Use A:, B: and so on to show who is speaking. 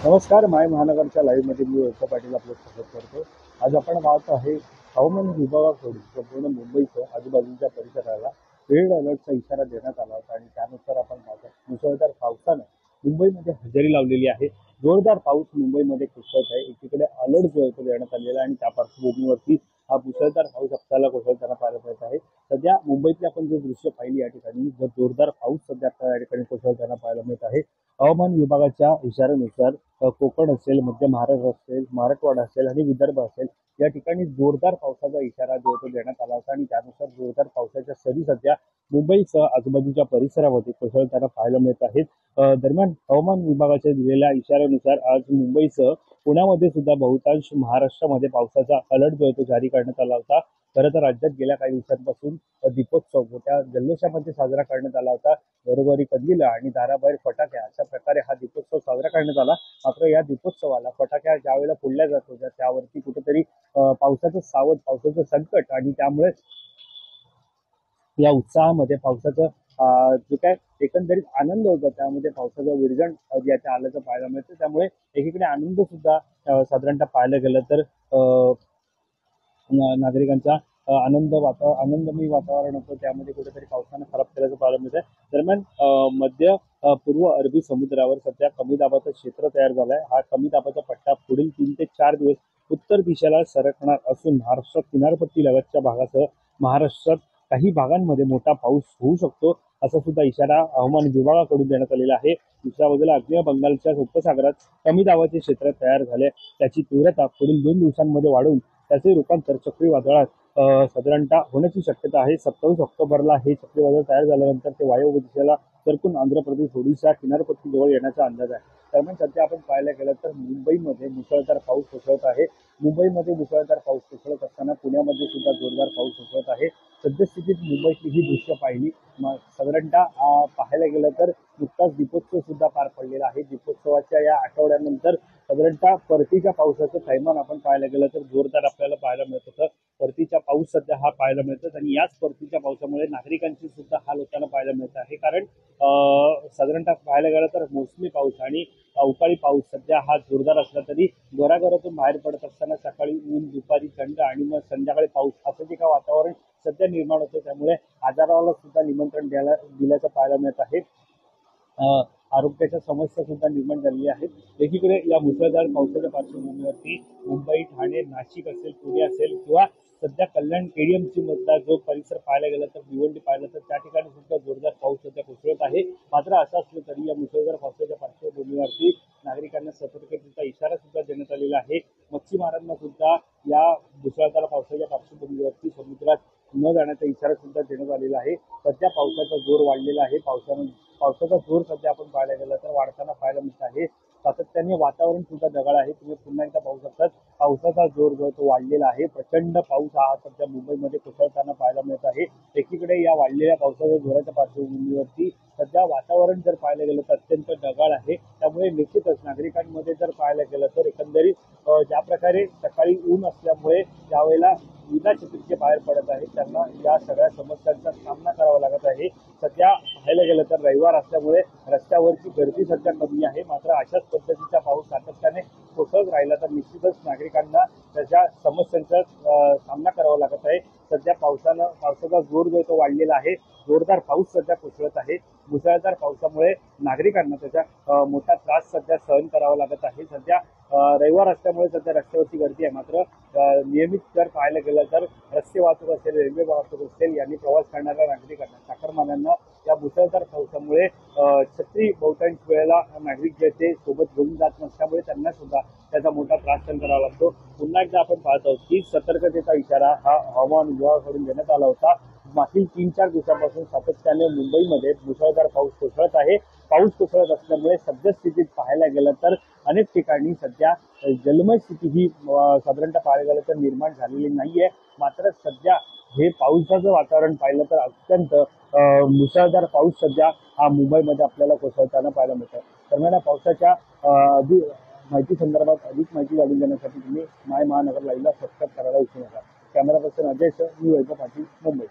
A: नमस्कार. माय महानगरच्या लाईव्हमध्ये मी वैभव पाटील आपलं स्वागत करतो. आज आपण पाहत आहे हवामान विभागाकडून संपूर्ण मुंबईसह आजूबाजूच्या परिसराला रेड अलर्टचा इशारा देण्यात आला होता आणि त्यानुसार आपण पाहतो मुसळधार पावसानं मुंबईमध्ये हजेरी लावलेली आहे. जोरदार पाऊस मुंबईमध्ये कोसळत आहे. एकीकडे अलर्ट जो आहे तो देण्यात आलेला आहे आणि त्या पार्श्वभूमीवरती हा मुसळधार पाऊस आपल्याला कोसळताना पाहायला मिळत आहे. सध्या मुंबईतली आपण जे दृश्य पाहिली या ठिकाणी जोरदार पाऊस सध्या आपल्याला या ठिकाणी कोसळताना पाहायला मिळत आहे. हवामान विभागाच्या इशाऱ्यानुसार कोकण असेल, मध्य महाराष्ट्र असेल, मराठवाडा असेल आणि विदर्भ असेल या ठिकाणी जोरदार पावसाचा इशारा जो तो देण्यात आला होता आणि त्यानुसार जोरदार पावसाच्या सरी सध्या मुंबईसह आजूबाजूच्या परिसरामध्ये कोसळताना पाहायला मिळत आहेत. दरम्यान हवामान विभागाच्या दिलेल्या इशाऱ्यानुसार आज मुंबईसह पुण्यामध्ये सुद्धा बहुतांश महाराष्ट्रामध्ये पावसाचा अलर्ट जो आहे तो जारी करण्यात आला होता. खरं तर राज्यात गेल्या काही दिवसांपासून दीपोत्सव मोठ्या जल्लोषामध्ये साजरा करण्यात आला होता. घरोघरी कंदिलं आणि दाराबाहेर फटाक्या अशा प्रकारे हा दीपोत्सव साजरा करण्यात आला. मात्र या दीपोत्सवाला फटाक्या ज्या वेळेला फोडल्या जात होत्या त्यावरती कुठेतरी पावसाचं सावट, पावसाचं संकट आणि त्यामुळे या उत्साहामध्ये पावसाचं जो काय एकंदरीत आनंद होता त्यामध्ये पावसाचं विरजण याच्या आल्याचं पाहायला मिळतं. त्यामुळे एकीकडे आनंद सुद्धा साधारणतः पाहायला गेलं तर नागरिकांचा आनंदमयी वातावरण होतं त्यामध्ये कुठेतरी पावसानं खराब केल्याचं पाहायला मिळतंय. दरम्यान मध्य पूर्व अरबी समुद्रावर सध्या कमी दाबाचं क्षेत्र तयार झालंय. हा कमी दाबाचा पट्टा पुढील 3 ते 4 दिवस उत्तर दिशेला सरकणार असून महाराष्ट्र किनारपट्टी लगतच्या भागासह महाराष्ट्रात काही भागांमध्ये मोठा पाऊस होऊ शकतो असा सुद्धा इशारा हवामान विभागाकडून देण्यात आलेला आहे. दुसऱ्या बाजूला आग्नेय बंगालच्या उपसागरात कमी दाबाचे क्षेत्र तयार झाले. त्याची तीव्रता पुढील 2 दिवसांमध्ये वाढून त्याचे रूपांतर चक्रीवादळात साधारणतः होण्याची शक्यता आहे. 27 ऑक्टोबरला हे चक्रीवादळ तयार झाल्यानंतर ते वायव्य दिशेला सरकून आंध्र प्रदेश, ओडिशा किनारपट्टीजवळ येण्याचा अंदाज आहे. दरम्यान सध्या आपण पाहायला गेलं तर मुंबईमध्ये मुसळधार पाऊस कोसळत आहे. मुंबईमध्ये मुसळधार पाऊस कोसळत असताना पुण्यामध्ये सुद्धा जोरदार पाऊस कोसळत आहे. सद्यस्थितीत मुंबईतली ही दृश्य पाहिली साधारणतः पाहायला गेलं तर नुकताच दीपोत्सव सुद्धा पार पडलेला आहे. दीपोत्सवाच्या या आठवड्यानंतर साधारणतः परतीच्या पावसाचं थैमान आपण पाहायला गेलं तर जोरदार आपल्याला पाहायला मिळत होतं. परतीचा पाऊस सध्या हा पाहायला मिळतात आणि याच परतीच्या पावसामुळे नागरिकांची सुद्धा हाल होताना पाहायला मिळत आहे. कारण साधारणतः पाहायला गेलं तर मोसमी पाऊस आणि अवकाळी पाऊस सध्या हा जोरदार असला तरी घराघरातून बाहेर पडत असताना सकाळी ऊन, दुपारी थंड आणि मग संध्याकाळी पाऊस असं जे का वातावरण सध्या निर्माण होतं त्यामुळे आजाराला सुद्धा निमंत्रण दिल्याचं पाहायला मिळत आहे. आरोग्याच्या समस्या सुद्धा निर्माण झालेल्या आहेत. एकीकडे या मुसळधार पावसाच्या पार्श्वभूमीवरती मुंबई, ठाणे, नाशिक असेल, पुणे असेल किंवा सध्या कल्याण केडीएमसी मधला जो परिसर पाहायला गेला तर भिवंडी पाहिलं तर त्या ठिकाणी सुद्धा जोरदार पाऊस सध्या कोसळत आहे. मात्र असं असलं तरी या मुसळधार पावसाच्या पार्श्वभूमीवरती नागरिकांना सतर्कतेचा इशारा सुद्धा देण्यात आलेला आहे. मच्छीमारांना सुद्धा या मुसळधार पावसाच्या पार्श्वभूमीवरती समुद्रात न जाण्याचा इशारा सुद्धा देण्यात आलेला आहे. सध्या पावसाचा जोर वाढलेला आहे. पावसाचा जोर सध्या आपण पाहायला गेला तर वाढताना पाहायला मिळत आहे. सातत्याने वातावरण सुद्धा ढगाळ आहे. तुम्ही पुन्हा एकदा पाहू शकता पावसाचा जोर जो तो वाढलेला आहे. प्रचंड पाऊस हा सध्या मुंबईमध्ये कोसळताना पाहायला मिळत आहे. एकीकडे या वाढलेल्या पावसाच्या जोराच्या पार्श्वभूमीवरती सध्या वातावरण जर पाहायला गेलं तर अत्यंत ढगाळ आहे. त्यामुळे निश्चितच नागरिकांमध्ये जर पाहायला गेलं तर एकंदरीत ज्या प्रकारे सकाळी ऊन असल्यामुळे ज्यावेळेला विना छत्रीचे बाहेर पडत आहेत त्यांना या सगळ्या समस्यांचा सामना करावा लागत आहे. सध्या पाहायला गेलं तर रविवार असल्यामुळे रस्त्यावरची गर्दी सध्या कमी आहे. मात्र अशाच पद्धतीचा पाऊस सातत्याने कोसळत राहिला तर निश्चितच नागरिकांना त्याच्या समस्यांचा सामना करावा लागत आहे. सध्या पावसाचा जोर जो तो वाढलेला आहे. जोरदार पाऊस सध्या कोसळत आहे. मुसळधार पावसामुळे नागरिकांना त्याचा मोठा त्रास सध्या सहन करावा लागत आहे. सध्या रविवार असल्यामुळे सध्या रस्त्यावरची गर्दी आहे. मात्र नियमित जर पाहायला गेलं तर रस्ते वाहतूक असेल, रेल्वे वाहतूक असेल यांनी प्रवास करणाऱ्या नागरिकांना, चाकरमान्यांना या मुसळधार पावसामुळे छत्री बहुतांश वेळेला नागरिक जे ते सोबत घेऊन जात नसल्यामुळे त्यांना सुद्धा त्याचा मोठा त्रास सहन करावा लागतो. पुन्हा एकदा आपण पाहत आहोत की सतर्कतेचा इशारा हा हवामान विभागाकडून देण्यात आला होता. मागील 3-4 दिवसांपासून सातत्याने मुंबईमध्ये मुसळधार पाऊस कोसळत आहे. पाऊस कोसळत असल्यामुळे सद्यस्थितीत पाहायला गेलं तर अनेक ठिकाणी सध्या जलमय स्थिती ही साधारणतः पाहायला गेलं तर निर्माण झालेली नाहीये. मात्र सध्या हे पावसाचं वातावरण पाहिलं तर अत्यंत मुसळधार पाऊस सध्या हा मुंबईमध्ये आपल्याला कोसळताना पाहायला मिळतं. दरम्यान या पावसाच्या माहिती संदर्भात अधिक माहिती जाणून घेण्यासाठी तुम्ही माय महानगर लाईव्हला सबस्क्राईब करायला विसरू नका. कॅमेरा पर्सन अजय सर, मी वैभव पाटील, मुंबई.